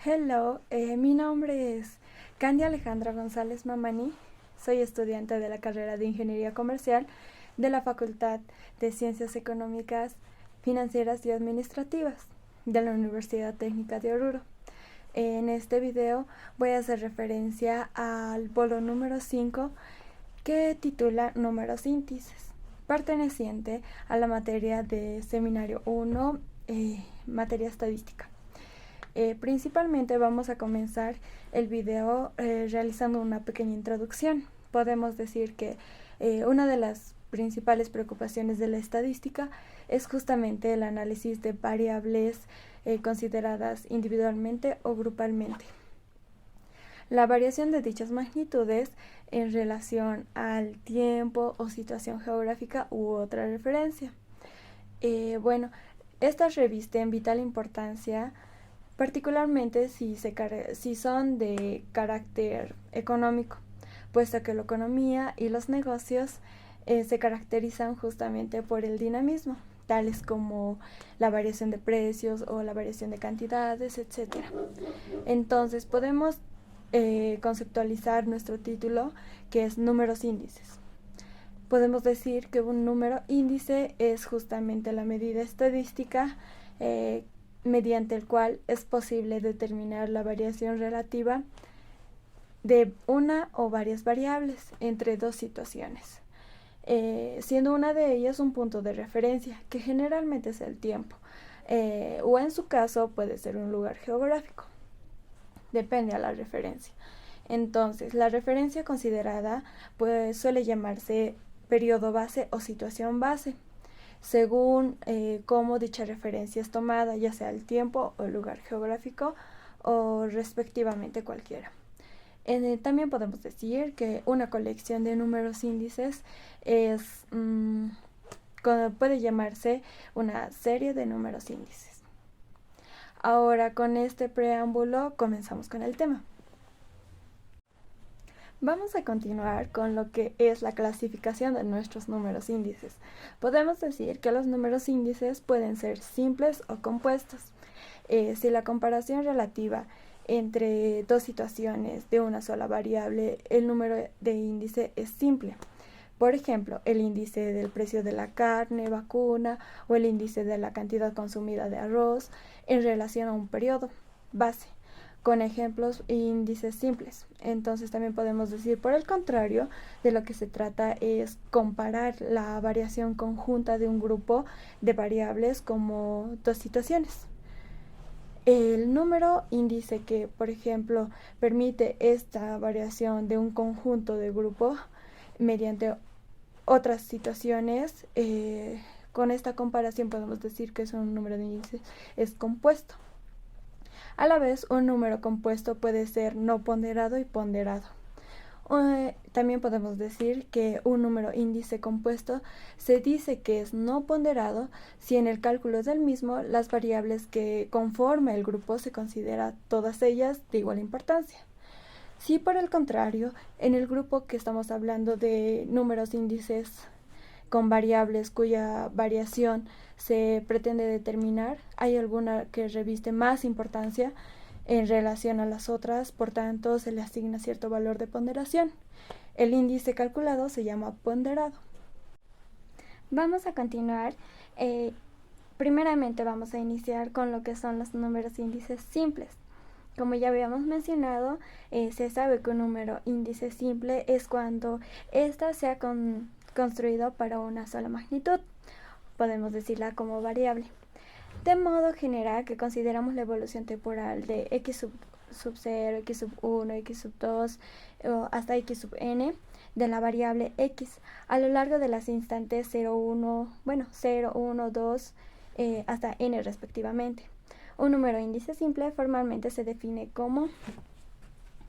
Hello, mi nombre es Candy Alejandra González Mamani. Soy estudiante de la carrera de Ingeniería Comercial de la Facultad de Ciencias Económicas, Financieras y Administrativas de la Universidad Técnica de Oruro. En este video voy a hacer referencia al bolo número 5 que titula Números índices, perteneciente a la materia de Seminario 1, materia estadística. Principalmente vamos a comenzar el video realizando una pequeña introducción. Podemos decir que una de las principales preocupaciones de la estadística es justamente el análisis de variables consideradas individualmente o grupalmente. La variación de dichas magnitudes en relación al tiempo o situación geográfica u otra referencia. Estas revisten vital importancia, particularmente si son de carácter económico, puesto que la economía y los negocios se caracterizan justamente por el dinamismo, tales como la variación de precios o la variación de cantidades, etc. Entonces podemos conceptualizar nuestro título, que es números índices. Podemos decir que un número índice es justamente la medida estadística mediante el cual es posible determinar la variación relativa de una o varias variables entre dos situaciones, siendo una de ellas un punto de referencia, que generalmente es el tiempo, o en su caso puede ser un lugar geográfico. Depende a la referencia. Entonces, la referencia considerada suele llamarse periodo base o situación base, según cómo dicha referencia es tomada, ya sea el tiempo o el lugar geográfico o respectivamente cualquiera. También podemos decir que una colección de números índices puede llamarse una serie de números índices. Ahora, con este preámbulo, comenzamos con el tema. Vamos a continuar con lo que es la clasificación de nuestros números índices. Podemos decir que los números índices pueden ser simples o compuestos. Si la comparación relativa entre dos situaciones de una sola variable, el número de índice es simple. Por ejemplo, el índice del precio de la carne vacuna o el índice de la cantidad consumida de arroz en relación a un periodo base, con ejemplos e índices simples. Entonces también podemos decir, por el contrario, de lo que se trata es comparar la variación conjunta de un grupo de variables como dos situaciones. El número índice que, por ejemplo, permite esta variación de un conjunto de grupo mediante otras situaciones, con esta comparación podemos decir que es un número de índice es compuesto. A la vez, un número compuesto puede ser no ponderado y ponderado. También podemos decir que un número índice compuesto se dice que es no ponderado si en el cálculo del mismo las variables que conforman el grupo se consideran todas ellas de igual importancia. Si por el contrario, en el grupo que estamos hablando de números índices con variables cuya variación se pretende determinar, hay alguna que reviste más importancia en relación a las otras, por tanto se le asigna cierto valor de ponderación. El índice calculado se llama ponderado. Vamos a continuar. Primeramente vamos a iniciar con lo que son los números índices simples. Como ya habíamos mencionado, se sabe que un número índice simple es cuando ésta sea construido para una sola magnitud. Podemos decirla como variable. De modo general que consideramos la evolución temporal de x sub 0, x sub 1, x sub 2 hasta x sub n de la variable x a lo largo de las instantes 0, 1, 2 hasta n respectivamente. Un número índice simple formalmente se define como,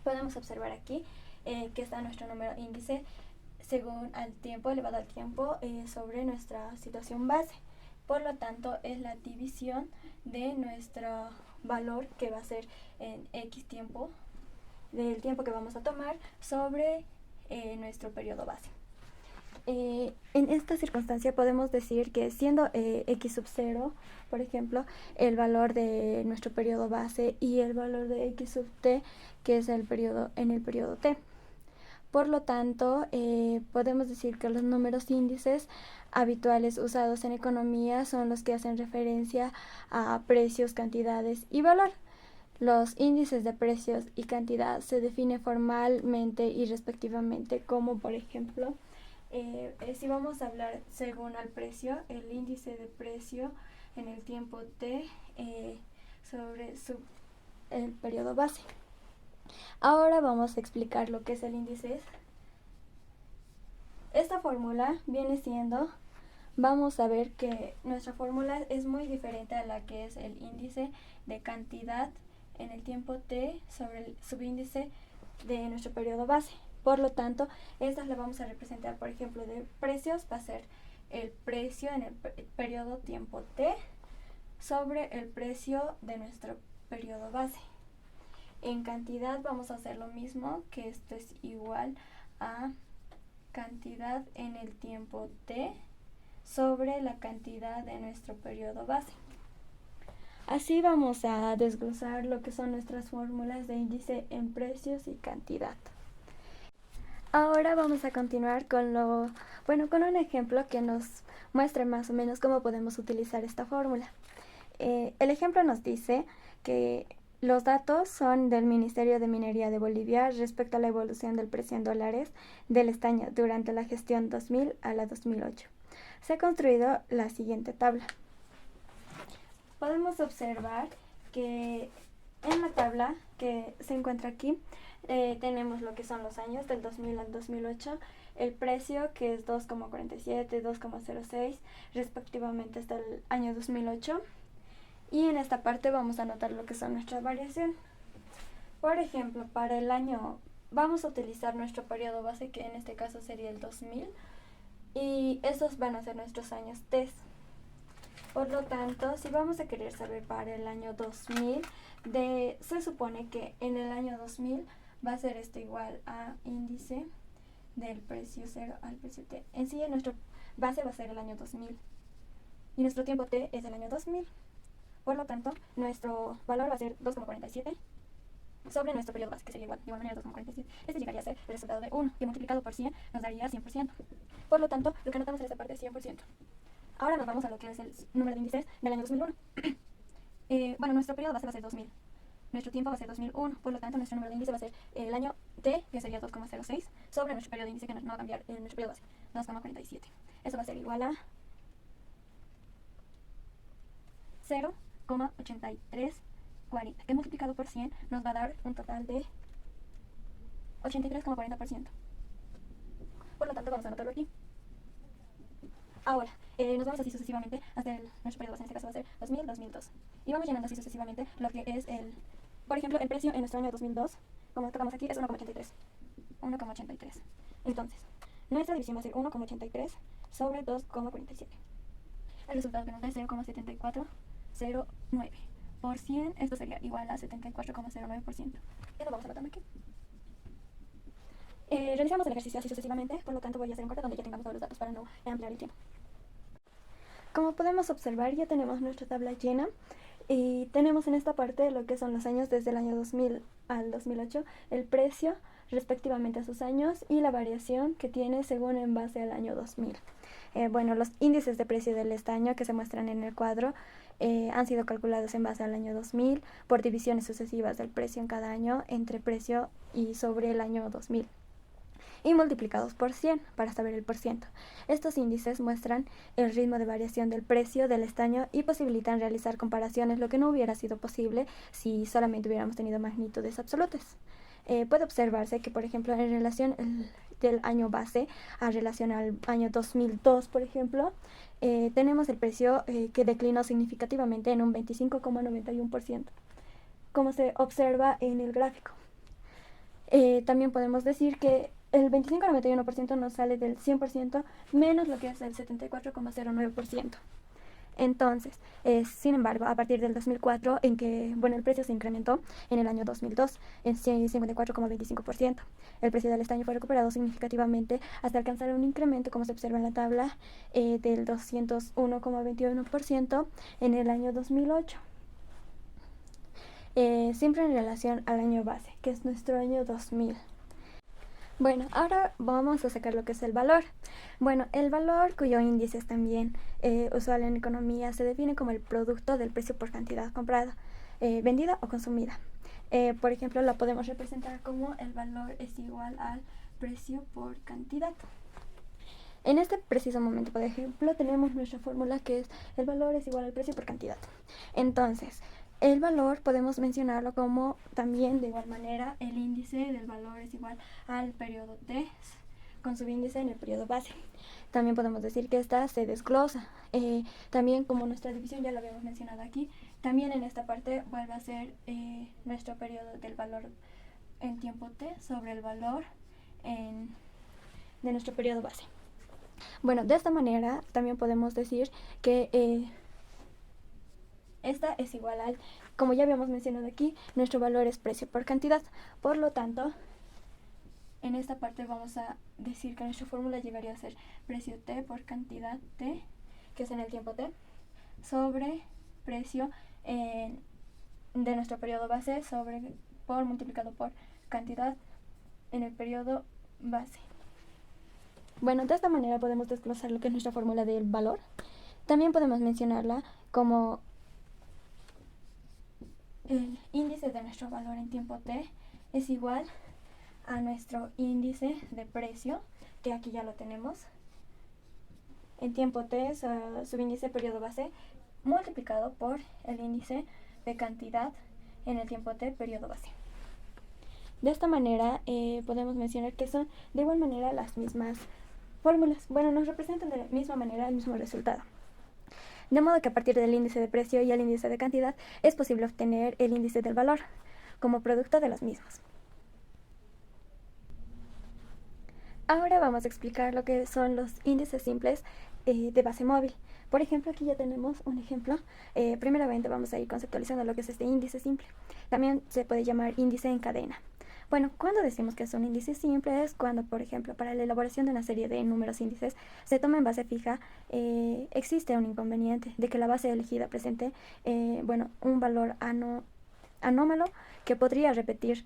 podemos observar aquí que está nuestro número índice según al tiempo elevado al tiempo sobre nuestra situación base. Por lo tanto, es la división de nuestro valor, que va a ser en x tiempo, del tiempo que vamos a tomar sobre nuestro periodo base. En esta circunstancia podemos decir que siendo x sub 0, por ejemplo, el valor de nuestro periodo base y el valor de x sub t, que es el periodo en el periodo t. Por lo tanto, podemos decir que los números índices habituales usados en economía son los que hacen referencia a precios, cantidades y valor. Los índices de precios y cantidad se definen formalmente y respectivamente como, por ejemplo, si vamos a hablar según al precio, el índice de precio en el tiempo t sobre el periodo base. Ahora vamos a explicar lo que es el índice. Esta fórmula viene siendo, vamos a ver que nuestra fórmula es muy diferente a la que es el índice de cantidad en el tiempo t sobre el subíndice de nuestro periodo base. Por lo tanto, esta la vamos a representar, por ejemplo, de precios, va a ser el precio en el periodo tiempo t sobre el precio de nuestro periodo base. En cantidad vamos a hacer lo mismo, que esto es igual a cantidad en el tiempo t sobre la cantidad de nuestro periodo base. Así vamos a desglosar lo que son nuestras fórmulas de índice en precios y cantidad. Ahora vamos a continuar con un ejemplo que nos muestre más o menos cómo podemos utilizar esta fórmula. El ejemplo nos dice que los datos son del Ministerio de Minería de Bolivia respecto a la evolución del precio en dólares del estaño durante la gestión 2000 a la 2008. Se ha construido la siguiente tabla. Podemos observar que en la tabla que se encuentra aquí tenemos lo que son los años del 2000 al 2008, el precio que es 2,47, 2,06 respectivamente hasta el año 2008, y en esta parte vamos a anotar lo que son nuestra variación. Por ejemplo, para el año vamos a utilizar nuestro periodo base, que en este caso sería el 2000, y esos van a ser nuestros años test. Por lo tanto, si vamos a querer saber para el año 2000, se supone que en el año 2000 va a ser esto igual a índice del precio 0 al precio t. En sí, nuestro base va a ser el año 2000 y nuestro tiempo t es el año 2000. Por lo tanto, nuestro valor va a ser 2,47 sobre nuestro periodo base, que sería igual, de igual manera 2,47. Este llegaría a ser el resultado de 1, que multiplicado por 100 nos daría 100%. Por lo tanto, lo que anotamos en esta parte es 100%. Ahora nos vamos a lo que es el número de índices del año 2001. Nuestro periodo base va a ser 2000. Nuestro tiempo va a ser 2001. Por lo tanto, nuestro número de índice va a ser el año t, que sería 2,06, sobre nuestro periodo de índice, que no va a cambiar en nuestro periodo base, 2,47. Eso va a ser igual a 0,8340, que multiplicado por 100 nos va a dar un total de 83,40%. Por lo tanto, vamos a anotarlo aquí. Ahora, nos vamos así sucesivamente hasta nuestro periodo base, en este caso va a ser 2000, 2002. Y vamos llenando así sucesivamente lo que es por ejemplo, el precio en nuestro año 2002, como tocamos aquí, es 1,83. 1,83. Entonces, nuestra división va a ser 1,83 sobre 2,47. El resultado que nos da es 0,7409. Por 100, esto sería igual a 74,09%. Ya lo vamos anotando aquí. Realizamos el ejercicio así sucesivamente, por lo tanto voy a hacer un corte donde ya tengamos todos los datos para no ampliar el tiempo. Como podemos observar, ya tenemos nuestra tabla llena y tenemos en esta parte lo que son los años desde el año 2000 al 2008, el precio respectivamente a sus años y la variación que tiene según en base al año 2000. Los índices de precio del estaño que se muestran en el cuadro han sido calculados en base al año 2000 por divisiones sucesivas del precio en cada año entre precio y sobre el año 2000. Y multiplicados por 100 para saber el porciento. Estos índices muestran el ritmo de variación del precio del estaño y posibilitan realizar comparaciones, lo que no hubiera sido posible si solamente hubiéramos tenido magnitudes absolutas. Puede observarse que, por ejemplo, en relación del año base a relación al año 2002, por ejemplo, tenemos el precio que declinó significativamente en un 25,91%, como se observa en el gráfico. También podemos decir que el 25,91% nos sale del 100% menos lo que es el 74,09%. Entonces, sin embargo, a partir del 2004, en que el precio se incrementó en el año 2002 en 54,25%. El precio del estaño fue recuperado significativamente hasta alcanzar un incremento, como se observa en la tabla, del 201,21% en el año 2008. Siempre en relación al año base, que es nuestro año 2000. Bueno, ahora vamos a sacar lo que es el valor. Bueno, el valor, cuyo índice es también usual en economía, se define como el producto del precio por cantidad comprada, vendida o consumida. Por ejemplo, lo podemos representar como el valor es igual al precio por cantidad. En este preciso momento, por ejemplo, tenemos nuestra fórmula que es el valor es igual al precio por cantidad. Entonces, el valor podemos mencionarlo como también de igual manera el índice del valor es igual al periodo T con su índice en el periodo base. También podemos decir que esta se desglosa. También como nuestra división ya lo habíamos mencionado aquí, también en esta parte vuelve a ser nuestro periodo del valor en tiempo T sobre el valor de nuestro periodo base. Bueno, de esta manera también podemos decir que esta es igual al, como ya habíamos mencionado aquí, nuestro valor es precio por cantidad. Por lo tanto, en esta parte vamos a decir que nuestra fórmula llegaría a ser precio T por cantidad T, que es en el tiempo T, sobre precio de nuestro periodo base multiplicado por cantidad en el periodo base. Bueno, de esta manera podemos desglosar lo que es nuestra fórmula del valor. También podemos mencionarla como el índice de nuestro valor en tiempo T es igual a nuestro índice de precio, que aquí ya lo tenemos, en tiempo T, su índice periodo base, multiplicado por el índice de cantidad en el tiempo T periodo base. De esta manera podemos mencionar que son de igual manera las mismas fórmulas. Bueno, nos representan de la misma manera el mismo resultado. De modo que a partir del índice de precio y el índice de cantidad es posible obtener el índice del valor como producto de los mismos. Ahora vamos a explicar lo que son los índices simples de base móvil. Por ejemplo, aquí ya tenemos un ejemplo. Primeramente vamos a ir conceptualizando lo que es este índice simple. También se puede llamar índice en cadena. Bueno, cuando decimos que es un índice simple es cuando, por ejemplo, para la elaboración de una serie de números índices se toma en base fija, existe un inconveniente de que la base elegida presente un valor anómalo que podría repetir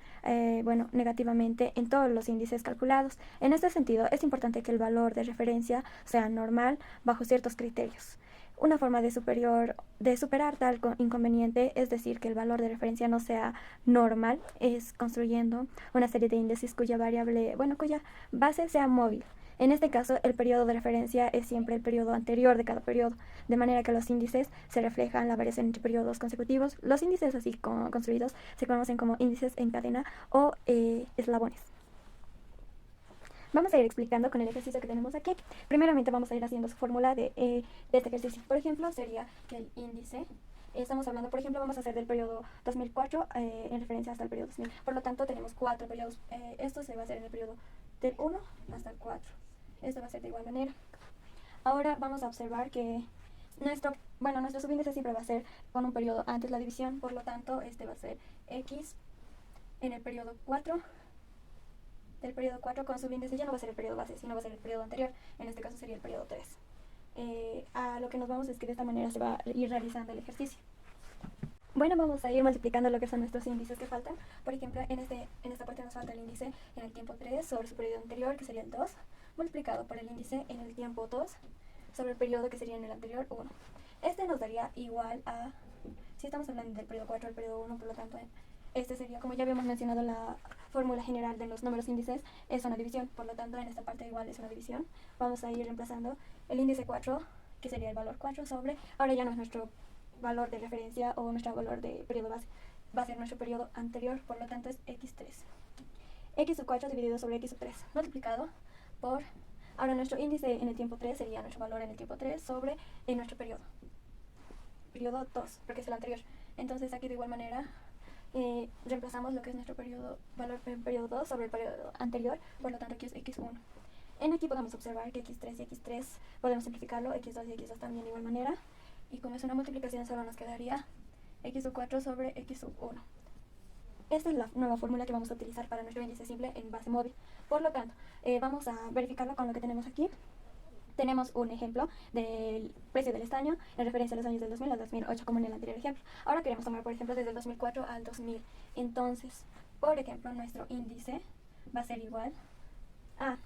negativamente en todos los índices calculados. En este sentido, es importante que el valor de referencia sea normal bajo ciertos criterios. Una forma de superar tal inconveniente, es decir, que el valor de referencia no sea normal, es construyendo una serie de índices cuya base sea móvil. En este caso, el periodo de referencia es siempre el periodo anterior de cada periodo, de manera que los índices se reflejan la variación entre periodos consecutivos. Los índices así construidos se conocen como índices en cadena o eslabones. Vamos a ir explicando con el ejercicio que tenemos aquí. Primeramente vamos a ir haciendo su fórmula de este ejercicio. Por ejemplo, sería que el índice, estamos hablando, por ejemplo, vamos a hacer del periodo 2004 en referencia hasta el periodo 2000. Por lo tanto, tenemos 4 periodos. Esto se va a hacer en el periodo del 1 hasta el 4. Esto va a ser de igual manera. Ahora vamos a observar que nuestro subíndice siempre va a ser con un periodo antes la división. Por lo tanto, este va a ser X en el periodo 4. Del periodo 4 con subíndice ya no va a ser el periodo base, sino va a ser el periodo anterior. En este caso sería el periodo 3. A lo que nos vamos es que de esta manera se va a ir realizando el ejercicio. Bueno, vamos a ir multiplicando lo que son nuestros índices que faltan. Por ejemplo, en esta parte nos falta el índice en el tiempo 3 sobre su periodo anterior, que sería el 2, multiplicado por el índice en el tiempo 2 sobre el periodo que sería en el anterior 1. Este nos daría igual a, si estamos hablando del periodo 4 al periodo 1, por lo tanto, este sería, como ya habíamos mencionado, la fórmula general de los números índices es una división. Por lo tanto, en esta parte igual es una división. Vamos a ir reemplazando el índice 4, que sería el valor 4 sobre, ahora ya no es nuestro valor de referencia o nuestro valor de periodo base, va a ser nuestro periodo anterior, por lo tanto es x3. X sub 4 dividido sobre x sub 3 multiplicado por, ahora nuestro índice en el tiempo 3 sería nuestro valor en el tiempo 3 sobre en nuestro periodo 2, porque es el anterior. Entonces aquí de igual manera reemplazamos lo que es nuestro valor en periodo 2 sobre el periodo anterior, por lo tanto aquí es x1. En aquí podemos observar que x3 y x3 podemos simplificarlo, x2 y x2 también de igual manera. Y como es una multiplicación, solo nos quedaría x sub 4 sobre x sub 1. Esta es la nueva fórmula que vamos a utilizar para nuestro índice simple en base móvil. Por lo tanto, vamos a verificarlo con lo que tenemos aquí. Tenemos un ejemplo del precio del estaño en referencia a los años del 2000 al 2008, como en el anterior ejemplo. Ahora queremos tomar, por ejemplo, desde el 2004 al 2000. Entonces, por ejemplo, nuestro índice va a ser igual a...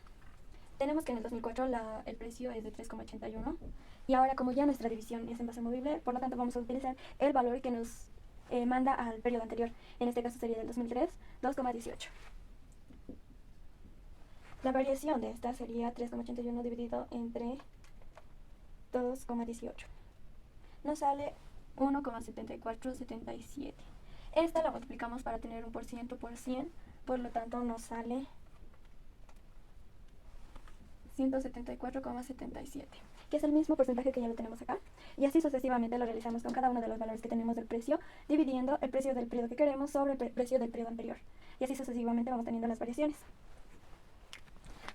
Tenemos que en el 2004 el precio es de 3,81. Y ahora, como ya nuestra división es en base movible, por lo tanto vamos a utilizar el valor que nos manda al periodo anterior. En este caso sería del 2003, 2,18. La variación de esta sería 3,81 dividido entre 2,18. Nos sale 1,7477. Esta la multiplicamos para tener un por ciento por 100, por lo tanto nos sale 174,77, que es el mismo porcentaje que ya lo tenemos acá. Y así sucesivamente lo realizamos con cada uno de los valores que tenemos del precio, dividiendo el precio del periodo que queremos sobre el precio del periodo anterior. Y así sucesivamente vamos teniendo las variaciones.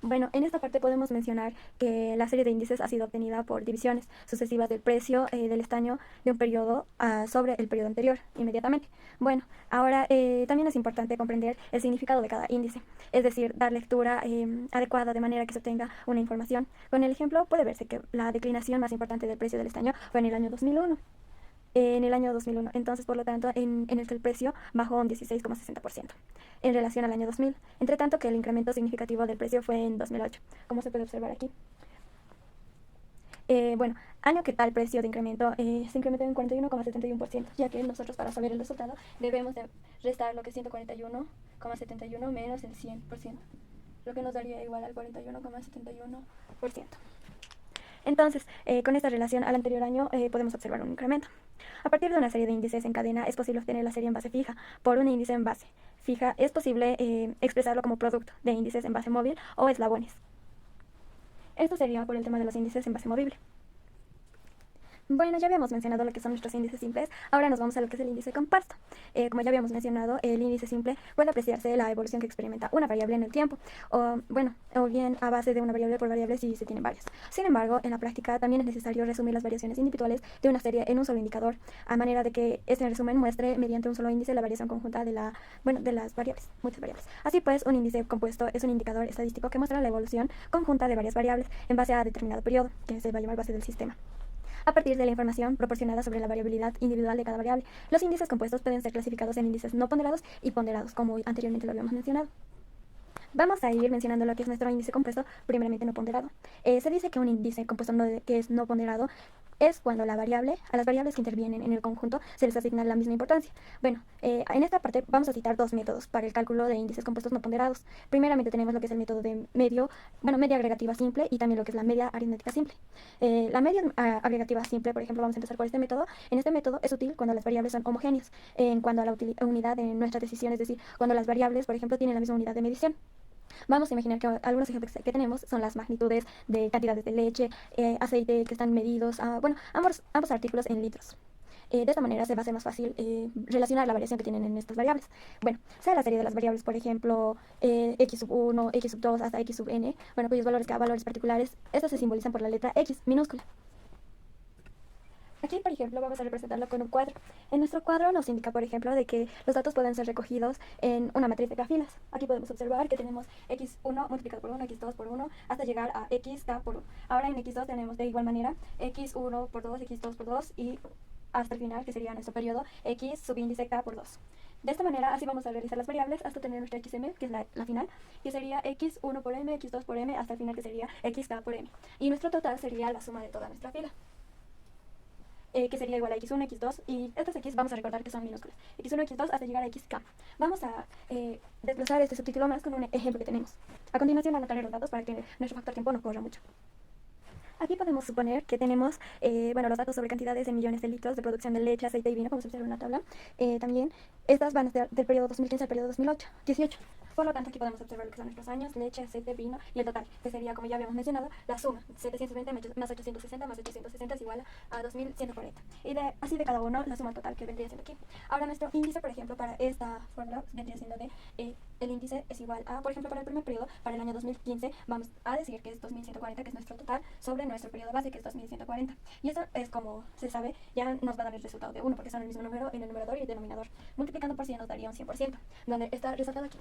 Bueno, en esta parte podemos mencionar que la serie de índices ha sido obtenida por divisiones sucesivas del precio del estaño de un periodo sobre el periodo anterior, inmediatamente. Bueno, ahora también es importante comprender el significado de cada índice, es decir, dar lectura adecuada de manera que se obtenga una información. Con el ejemplo puede verse que la declinación más importante del precio del estaño fue en el año 2001. Entonces, por lo tanto, en el que el precio bajó un 16,60% en relación al año 2000, entre tanto que el incremento significativo del precio fue en 2008, como se puede observar aquí. Bueno, año que tal precio de incremento se incrementó en 41,71%, ya que nosotros para saber el resultado debemos de restar lo que es 141,71 menos el 100%, lo que nos daría igual al 41,71%. Entonces, con esta relación al anterior año podemos observar un incremento. A partir de una serie de índices en cadena es posible obtener la serie en base fija. Por un índice en base fija es posible expresarlo como producto de índices en base móvil o eslabones. Esto sería por el tema de los índices en base movible. Bueno, ya habíamos mencionado lo que son nuestros índices simples, ahora nos vamos a lo que es el índice compuesto. Como ya habíamos mencionado, el índice simple puede apreciarse la evolución que experimenta una variable en el tiempo, o bien a base de una variable por variable si se tienen varias. Sin embargo, en la práctica también es necesario resumir las variaciones individuales de una serie en un solo indicador, a manera de que este resumen muestre mediante un solo índice la variación conjunta de las variables, muchas variables. Así pues, un índice compuesto es un indicador estadístico que muestra la evolución conjunta de varias variables en base a determinado periodo, que se va a llamar base del sistema. A partir de la información proporcionada sobre la variabilidad individual de cada variable, los índices compuestos pueden ser clasificados en índices no ponderados y ponderados, como anteriormente lo habíamos mencionado. Vamos a ir mencionando lo que es nuestro índice compuesto primeramente no ponderado. Se dice que un índice compuesto que es no ponderado es cuando a las variables que intervienen en el conjunto se les asigna la misma importancia. Bueno, en esta parte vamos a citar dos métodos para el cálculo de índices compuestos no ponderados. Primeramente tenemos lo que es el método de media agregativa simple y también lo que es la media aritmética simple. La media agregativa simple, por ejemplo, vamos a empezar por este método. En este método es útil cuando las variables son homogéneas en cuanto a la unidad de nuestra decisión, es decir, cuando las variables, por ejemplo, tienen la misma unidad de medición. Vamos a imaginar que algunos ejemplos que tenemos son las magnitudes de cantidades de leche, aceite que están medidos, ambos artículos en litros. De esta manera se va a hacer más fácil relacionar la variación que tienen en estas variables. Bueno, sea la serie de las variables, por ejemplo, x sub 1, x sub 2 hasta x sub n, cuyos valores cada valores particulares, estos se simbolizan por la letra x minúscula. Aquí, por ejemplo, vamos a representarlo con un cuadro. En nuestro cuadro nos indica, por ejemplo, de que los datos pueden ser recogidos en una matriz de grafinas. Aquí podemos observar que tenemos x1 multiplicado por 1, x2 por 1, hasta llegar a xk por 1. Ahora en x2 tenemos de igual manera x1 por 2, x2 por 2 y hasta el final, que sería nuestro periodo, x subíndice k por 2. De esta manera, así vamos a realizar las variables hasta tener nuestra xm, que es la final, que sería x1 por m, x2 por m, hasta el final, que sería xk por m. Y nuestro total sería la suma de toda nuestra fila. Que sería igual a x1, x2, y estos x vamos a recordar que son minúsculas, x1, x2 hasta llegar a xk. Vamos a desglosar este subtítulo más con un ejemplo que tenemos. A continuación anotaré los datos para que nuestro factor tiempo no corra mucho. Aquí podemos suponer que tenemos los datos sobre cantidades en millones de litros de producción de leche, aceite y vino, como se observa en la tabla. También estas van a ser del periodo 2015 al periodo 2018. Por lo tanto, aquí podemos observar lo que son nuestros años, leche, aceite, vino y el total, que sería, como ya habíamos mencionado, la suma, 720 más 860 más 860 es igual a 2140. Y así de cada uno, la suma total que vendría siendo aquí. Ahora nuestro índice, por ejemplo, para esta fórmula vendría siendo de el índice es igual a, por ejemplo, para el primer periodo, para el año 2015, vamos a decir que es 2140, que es nuestro total, sobre nuestro periodo base, que es 2140. Y eso es, como se sabe, ya nos va a dar el resultado de 1, porque son el mismo número en el numerador y el denominador. Multiplicando por 100 nos daría un 100%, donde está resaltado aquí.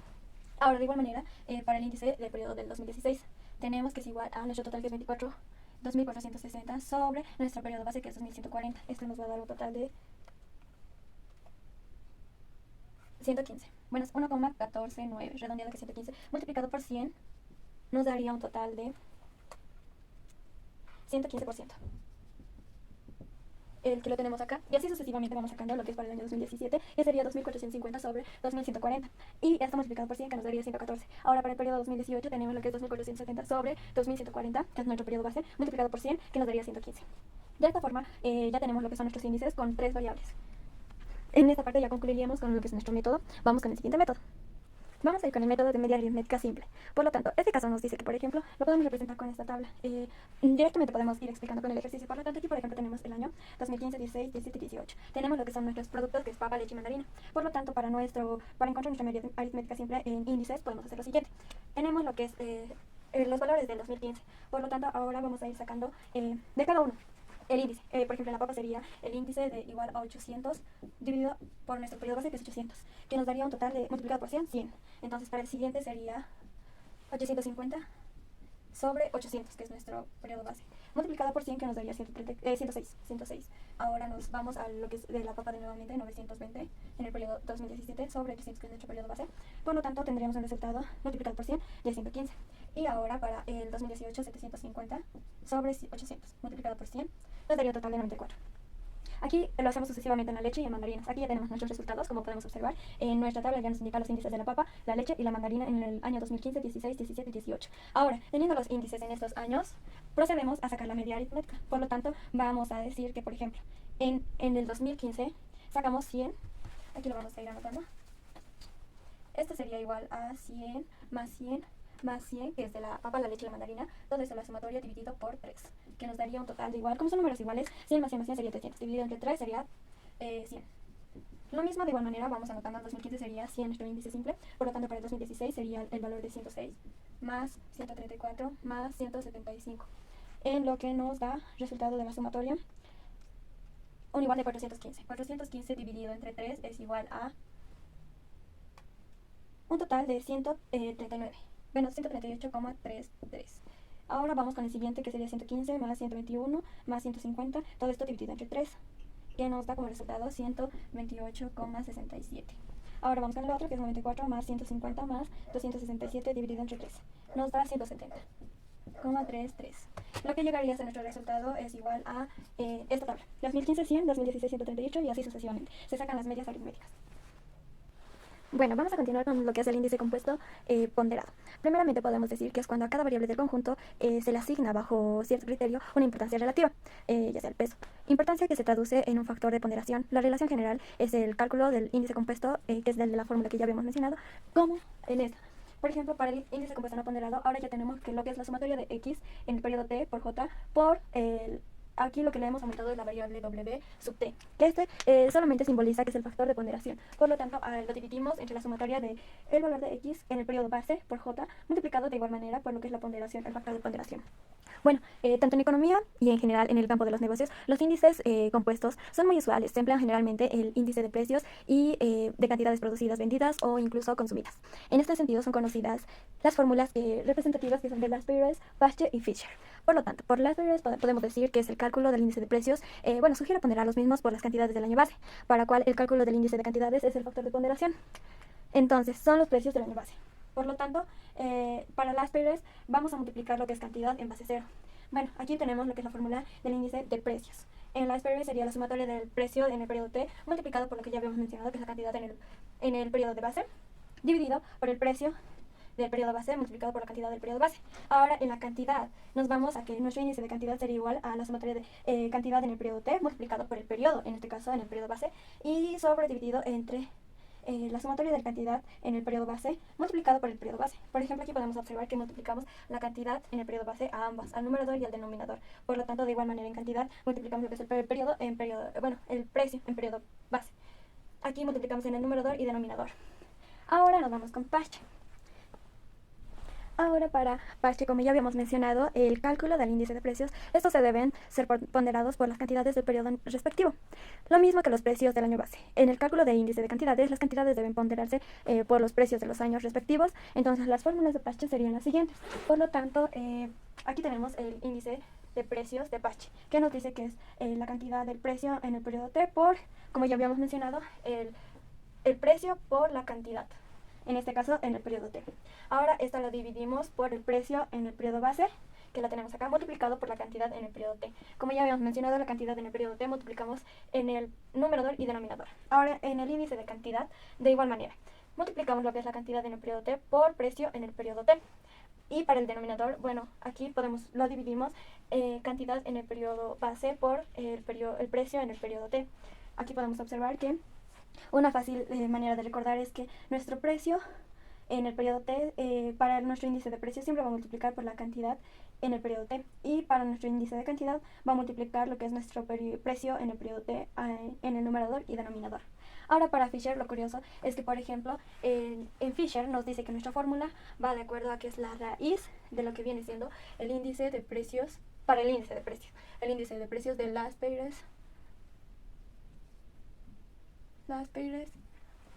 Ahora, de igual manera, para el índice del periodo del 2016, tenemos que es igual a nuestro total, que es 2460 sobre nuestro periodo base, que es 2140. Esto nos va a dar un total de 115. Bueno, es 1,149, redondeado que 115, multiplicado por 100, nos daría un total de 115%. El que lo tenemos acá, y así sucesivamente vamos sacando lo que es para el año 2017, que sería 2450 sobre 2140, y esto multiplicado por 100, que nos daría 114. Ahora para el periodo 2018 tenemos lo que es 2470 sobre 2140, que es nuestro periodo base, multiplicado por 100, que nos daría 115. De esta forma ya tenemos lo que son nuestros índices con 3 variables. En esta parte ya concluiríamos con lo que es nuestro método. Vamos con el siguiente método. Vamos a ir con el método de media aritmética simple. Por lo tanto, este caso nos dice que, por ejemplo, lo podemos representar con esta tabla. Directamente podemos ir explicando con el ejercicio. Por lo tanto, aquí, por ejemplo, tenemos el año 2015, 16, 17 y 18. Tenemos lo que son nuestros productos, que es papa, leche y mandarina. Por lo tanto, para encontrar nuestra media aritmética simple en índices, podemos hacer lo siguiente. Tenemos lo que es los valores del 2015. Por lo tanto, ahora vamos a ir sacando de cada uno el índice. Por ejemplo, en la papa sería el índice de igual a 800 dividido por nuestro periodo base, que es 800, que nos daría un total de, multiplicado por 100, 100. Entonces, para el siguiente sería 850 sobre 800, que es nuestro periodo base, multiplicado por 100, que nos daría 106. Ahora nos vamos a lo que es de la papa de nuevamente, 920 en el periodo 2017 sobre 800, que es nuestro periodo base. Por lo tanto, tendríamos un resultado multiplicado por 100 de 115. Y ahora para el 2018, 750 sobre 800, multiplicado por 100, nos daría un total de 94. Aquí lo hacemos sucesivamente en la leche y en mandarinas. Aquí ya tenemos nuestros resultados, como podemos observar. En nuestra tabla ya nos indica los índices de la papa, la leche y la mandarina en el año 2015, 16, 17 y 18. Ahora, teniendo los índices en estos años, procedemos a sacar la media aritmética. Por lo tanto, vamos a decir que, por ejemplo, en el 2015 sacamos 100. Aquí lo vamos a ir anotando. Esto sería igual a 100 más 100 más 100, que es de la papa, la leche y la mandarina. Todo esto la sumatoria dividido por 3, que nos daría un total de igual, como son números iguales, 100 más 100 más 100 sería 300, dividido entre 3 sería 100. Lo mismo, de igual manera, vamos anotando. En 2015 sería 100 nuestro índice simple, por lo tanto para el 2016 sería el valor de 106 más 134 más 175, en lo que nos da resultado de la sumatoria un igual de 415. 415 dividido entre 3 es igual a un total de 139. Bueno, 138,33. Ahora vamos con el siguiente, que sería 115 más 121 más 150, todo esto dividido entre 3, que nos da como resultado 128,67. Ahora vamos con el otro, que es 94 más 150 más 267 dividido entre 3, nos da 170,33. Lo que llegaría a ser nuestro resultado es igual a esta tabla: 2015 100, 2016 138 y así sucesivamente. Se sacan las medias aritméticas. Bueno, vamos a continuar con lo que es el índice compuesto ponderado. Primeramente podemos decir que es cuando a cada variable del conjunto se le asigna bajo cierto criterio una importancia relativa, ya sea el peso. Importancia que se traduce en un factor de ponderación. La relación general es el cálculo del índice compuesto, que es el de la fórmula que ya habíamos mencionado, como en esta. Por ejemplo, para el índice compuesto no ponderado, ahora ya tenemos que lo que es la sumatoria de x en el periodo t por j por aquí lo que le hemos aumentado es la variable w sub t, que solamente simboliza que es el factor de ponderación. Por lo tanto, lo dividimos entre la sumatoria de el valor de x en el periodo base por j, multiplicado de igual manera por lo que es la ponderación, el factor de ponderación. Bueno, tanto en economía y en general en el campo de los negocios, los índices compuestos son muy usuales. Se emplean generalmente el índice de precios y de cantidades producidas, vendidas o incluso consumidas. En este sentido son conocidas las fórmulas representativas, que son de Laspeyres, Paște y Fisher. Por lo tanto, por Laspeyres podemos decir que es el cálculo del índice de precios. Sugiere ponderar los mismos por las cantidades del año base, para cual el cálculo del índice de cantidades es el factor de ponderación. Entonces, son los precios del año base. Por lo tanto, para Laspeyres vamos a multiplicar lo que es cantidad en base 0. Bueno, aquí tenemos lo que es la fórmula del índice de precios. En Laspeyres sería la sumatoria del precio en el periodo t multiplicado por lo que ya habíamos mencionado, que es la cantidad en el periodo de base, dividido por el precio del periodo base multiplicado por la cantidad del periodo base. Ahora, en la cantidad nos vamos a que nuestro índice de cantidad sería igual a la sumatoria de cantidad en el periodo t multiplicado por el periodo, en este caso en el periodo base, y sobre dividido entre la sumatoria de la cantidad en el periodo base multiplicado por el periodo base. Por ejemplo, aquí podemos observar que multiplicamos la cantidad en el periodo base a ambas, al numerador y al denominador. Por lo tanto, de igual manera en cantidad multiplicamos lo que es el periodo en periodo, el precio en periodo base. Aquí multiplicamos en el numerador y denominador. Ahora nos vamos con Pache. Ahora para Pache, como ya habíamos mencionado, el cálculo del índice de precios, estos se deben ser ponderados por las cantidades del periodo respectivo. Lo mismo que los precios del año base. En el cálculo del índice de cantidades, las cantidades deben ponderarse por los precios de los años respectivos. Entonces las fórmulas de Pache serían las siguientes. Por lo tanto, aquí tenemos el índice de precios de Pache, que nos dice que es la cantidad del precio en el periodo T por, como ya habíamos mencionado, el precio por la cantidad. En este caso, en el periodo T. Ahora, esta la dividimos por el precio en el periodo base, que la tenemos acá, multiplicado por la cantidad en el periodo T. Como ya habíamos mencionado, la cantidad en el periodo T multiplicamos en el numerador y denominador. Ahora, en el índice de cantidad, de igual manera, multiplicamos lo que es la cantidad en el periodo T por precio en el periodo T. Y para el denominador, bueno, aquí lo dividimos cantidad en el periodo base por el precio en el periodo T. Aquí podemos observar que una fácil manera de recordar es que nuestro precio en el periodo T, para nuestro índice de precio siempre va a multiplicar por la cantidad en el periodo T, y para nuestro índice de cantidad va a multiplicar lo que es nuestro precio en el periodo T en el numerador y denominador. Ahora para Fisher, lo curioso es que, por ejemplo, en Fisher nos dice que nuestra fórmula va de acuerdo a que es la raíz de lo que viene siendo el índice de precios, para el índice de precios, el índice de precios de Las Peyres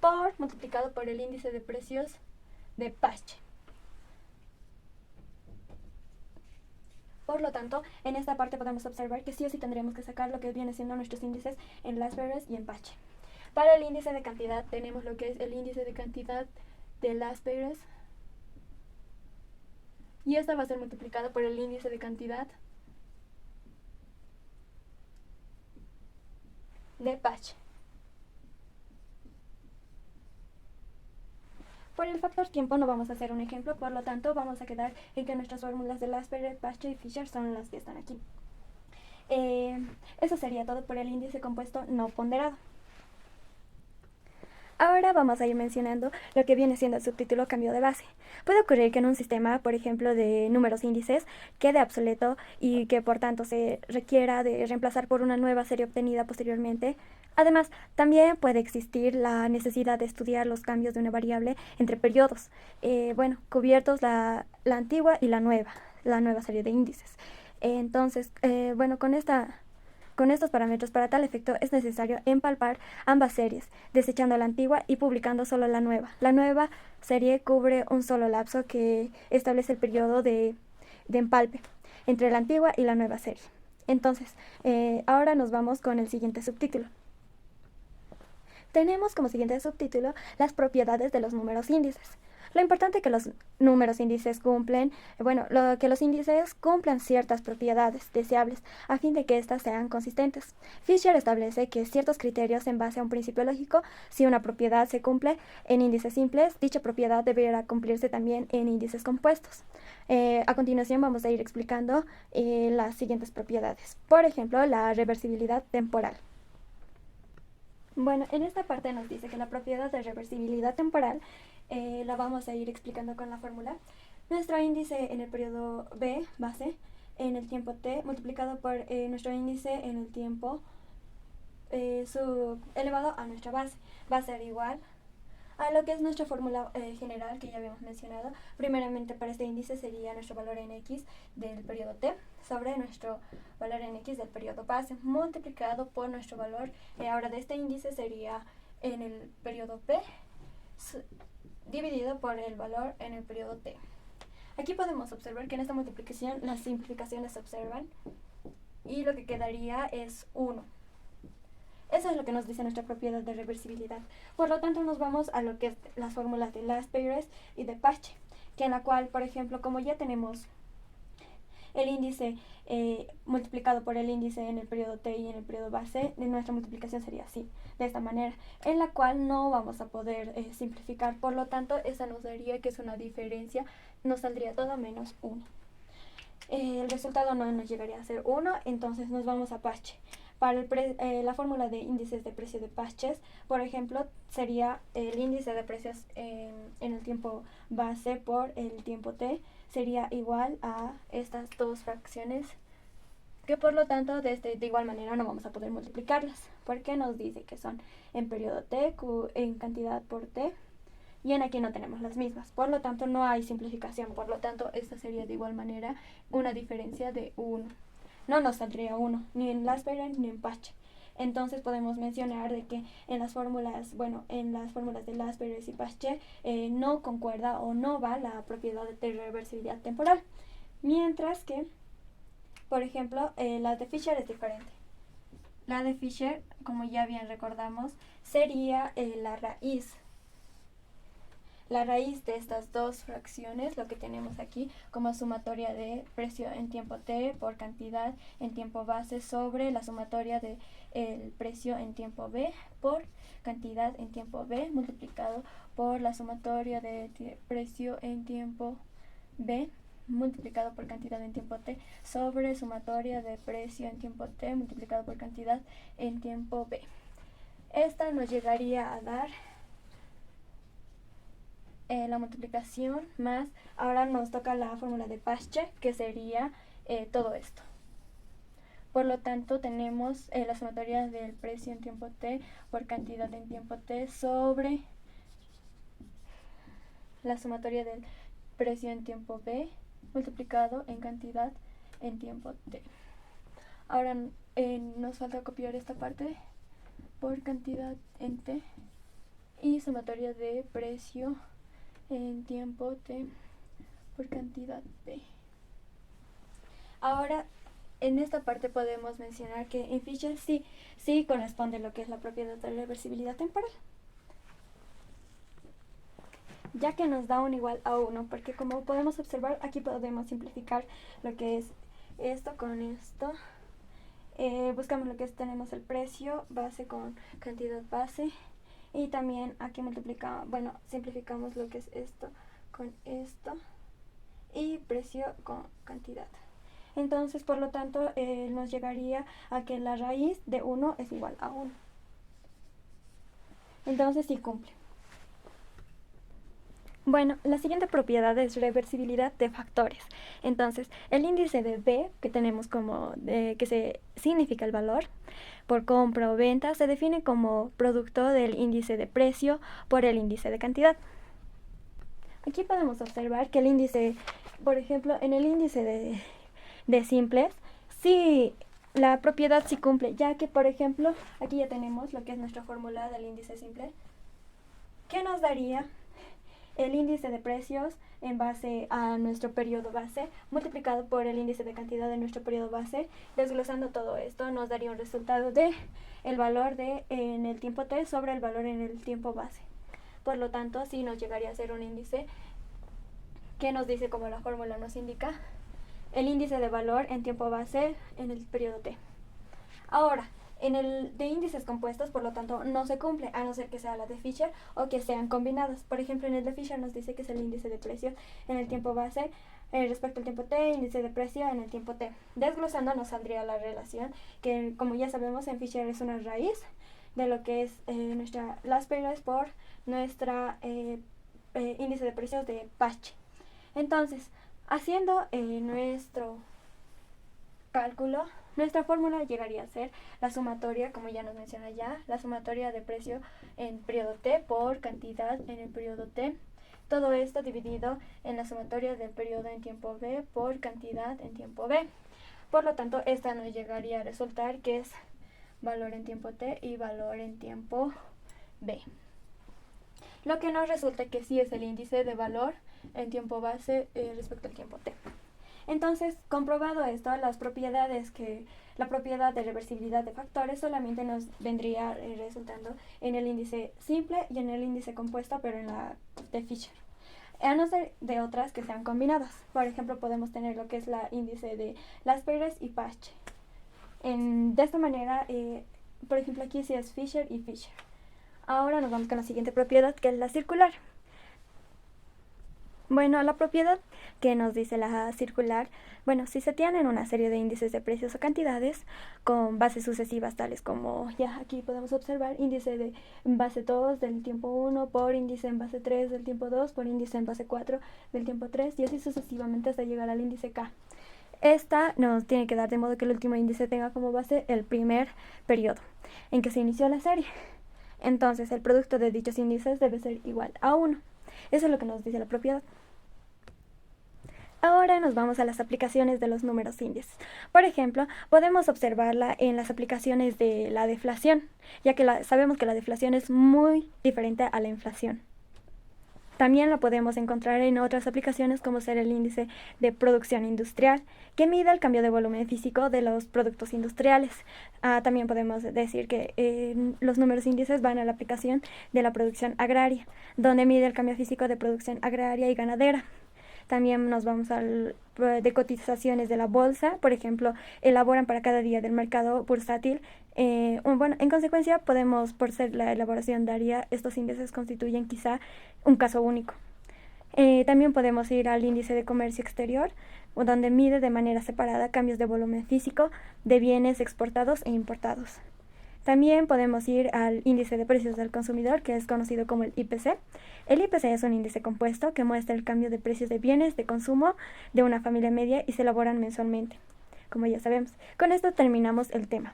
por multiplicado por el índice de precios de Pache. Por lo tanto, en esta parte podemos observar que sí o sí tendríamos que sacar lo que viene siendo nuestros índices en Las Peyres y en Pache. Para el índice de cantidad tenemos lo que es el índice de cantidad de Las Peyres, y esta va a ser multiplicada por el índice de cantidad de Pache. Por el factor tiempo no vamos a hacer un ejemplo, por lo tanto vamos a quedar en que nuestras fórmulas de Las Peyres, Pache y Fisher son las que están aquí. Eso sería todo por el índice compuesto no ponderado. Ahora vamos a ir mencionando lo que viene siendo el subtítulo cambio de base. Puede ocurrir que en un sistema, por ejemplo, de números índices, quede obsoleto y que por tanto se requiera de reemplazar por una nueva serie obtenida posteriormente. Además, también puede existir la necesidad de estudiar los cambios de una variable entre periodos, cubiertos la antigua y la nueva serie de índices. Entonces, con estos parámetros, para tal efecto, es necesario empalpar ambas series, desechando la antigua y publicando solo la nueva. La nueva serie cubre un solo lapso que establece el periodo de empalpe entre la antigua y la nueva serie. Entonces, ahora nos vamos con el siguiente subtítulo. Tenemos como siguiente subtítulo las propiedades de los números índices. Lo importante que los números índices que los índices cumplan ciertas propiedades deseables a fin de que éstas sean consistentes. Fisher establece que ciertos criterios en base a un principio lógico, si una propiedad se cumple en índices simples, dicha propiedad deberá cumplirse también en índices compuestos. A continuación vamos a ir explicando las siguientes propiedades. Por ejemplo, la reversibilidad temporal. Bueno, en esta parte nos dice que la propiedad de reversibilidad temporal la vamos a ir explicando con la fórmula. Nuestro índice en el periodo B, base, en el tiempo T, multiplicado por nuestro índice en el tiempo elevado a nuestra base, va a ser igual a lo que es nuestra fórmula general que ya habíamos mencionado. Primeramente, para este índice sería nuestro valor en X del periodo T sobre nuestro valor en X del periodo base, multiplicado por nuestro valor ahora de este índice sería en el periodo P dividido por el valor en el periodo T. Aquí podemos observar que en esta multiplicación las simplificaciones se observan y lo que quedaría es 1. Eso es lo que nos dice nuestra propiedad de reversibilidad. Por lo tanto, nos vamos a lo que es las fórmulas de Las Peyres y de Pache, que en la cual, por ejemplo, como ya tenemos el índice multiplicado por el índice en el periodo T y en el periodo base, nuestra multiplicación sería así, de esta manera, en la cual no vamos a poder simplificar. Por lo tanto, esa nos daría que es una diferencia, nos saldría todo menos 1. El resultado no nos llegaría a ser 1, entonces nos vamos a Pache. Para la fórmula de índices de precio de Paschen, por ejemplo, sería el índice de precios en el tiempo base por el tiempo t, sería igual a estas dos fracciones, que por lo tanto de igual manera no vamos a poder multiplicarlas, porque nos dice que son en periodo t, en cantidad por t, y en aquí no tenemos las mismas, por lo tanto no hay simplificación, por lo tanto esta sería de igual manera una diferencia de 1. No nos saldría 1, ni en Laspeyres ni en Paschen. Entonces podemos mencionar de que en las fórmulas de Laspeyres y Paschen no concuerda o no va la propiedad de reversibilidad temporal, mientras que, por ejemplo, la de Fisher es diferente. La de Fisher, como ya bien recordamos, sería la raíz de estas dos fracciones, lo que tenemos aquí como sumatoria de precio en tiempo t por cantidad en tiempo base sobre la sumatoria de el precio en tiempo b por cantidad en tiempo b multiplicado por la sumatoria de precio en tiempo b multiplicado por cantidad en tiempo t sobre sumatoria de precio en tiempo t multiplicado por cantidad en tiempo b. Esta nos llegaría a dar la multiplicación más, ahora nos toca la fórmula de Paschen, que sería todo esto. Por lo tanto, tenemos la sumatoria del precio en tiempo t por cantidad en tiempo t sobre la sumatoria del precio en tiempo b multiplicado en cantidad en tiempo t. Ahora nos falta copiar esta parte por cantidad en t y sumatoria de precio en tiempo t por cantidad b. Ahora en esta parte podemos mencionar que en Fisher sí corresponde lo que es la propiedad de reversibilidad temporal, ya que nos da un igual a 1, porque como podemos observar aquí podemos simplificar lo que es esto con esto. Buscamos lo que es, tenemos el precio base con cantidad base, y también aquí simplificamos lo que es esto con esto y precio con cantidad. Entonces, por lo tanto, nos llegaría a que la raíz de 1 es igual a 1. Entonces, sí cumple. Bueno, la siguiente propiedad es reversibilidad de factores. Entonces, el índice de B, que tenemos como significa el valor por compra o venta, se define como producto del índice de precio por el índice de cantidad. Aquí podemos observar que el índice, por ejemplo, en el índice de simples, sí, la propiedad sí cumple, ya que, por ejemplo, aquí ya tenemos lo que es nuestra fórmula del índice simple, que nos daría el índice de precios en base a nuestro periodo base multiplicado por el índice de cantidad de nuestro periodo base. Desglosando todo esto nos daría un resultado de el valor en el tiempo t sobre el valor en el tiempo base. Por lo tanto, así nos llegaría a ser un índice que nos dice, como la fórmula nos indica, el índice de valor en tiempo base en el periodo t. Ahora, en el de índices compuestos, por lo tanto, no se cumple, a no ser que sea la de Fisher o que sean combinadas. Por ejemplo, en el de Fisher nos dice que es el índice de precio en el tiempo base respecto al tiempo t, índice de precio en el tiempo t. Desglosando nos saldría la relación, que como ya sabemos en Fisher es una raíz de lo que es nuestra Laspeyres por nuestra índice de precios de Paschen. Entonces, haciendo nuestro cálculo, nuestra fórmula llegaría a ser la sumatoria, como ya nos menciona ya, la sumatoria de precio en periodo t por cantidad en el periodo t. Todo esto dividido en la sumatoria del periodo en tiempo b por cantidad en tiempo b. Por lo tanto, esta nos llegaría a resultar que es valor en tiempo t y valor en tiempo b. Lo que nos resulta que sí es el índice de valor en tiempo base respecto al tiempo t. Entonces, comprobado esto, la propiedad de reversibilidad de factores solamente nos vendría resultando en el índice simple y en el índice compuesto, pero en la de Fisher, a no ser de otras que sean combinadas. Por ejemplo, podemos tener lo que es la índice de Laspeyres y Paschen. De esta manera, por ejemplo, aquí sí es Fisher y Fisher. Ahora nos vamos con la siguiente propiedad, que es la circular. Bueno, la propiedad que nos dice la circular, bueno, si se tienen una serie de índices de precios o cantidades con bases sucesivas tales como ya aquí podemos observar índice de base 2 del tiempo 1 por índice en base 3 del tiempo 2 por índice en base 4 del tiempo 3 y así sucesivamente hasta llegar al índice K. Esta nos tiene que dar de modo que el último índice tenga como base el primer periodo en que se inició la serie. Entonces el producto de dichos índices debe ser igual a 1. Eso es lo que nos dice la propiedad. Ahora nos vamos a las aplicaciones de los números índices. Por ejemplo, podemos observarla en las aplicaciones de la deflación, ya que sabemos que la deflación es muy diferente a la inflación. También la podemos encontrar en otras aplicaciones como ser el índice de producción industrial, que mide el cambio de volumen físico de los productos industriales. También podemos decir que los números índices van a la aplicación de la producción agraria, donde mide el cambio físico de producción agraria y ganadera. También nos vamos al de cotizaciones de la bolsa, por ejemplo, elaboran para cada día del mercado bursátil. Bueno, en consecuencia, podemos, por ser la elaboración diaria, estos índices constituyen quizá un caso único. También podemos ir al índice de comercio exterior, donde mide de manera separada cambios de volumen físico de bienes exportados e importados. También podemos ir al índice de precios del consumidor, que es conocido como el IPC. El IPC es un índice compuesto que muestra el cambio de precios de bienes de consumo de una familia media y se elaboran mensualmente, como ya sabemos. Con esto terminamos el tema.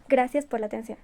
Gracias por la atención.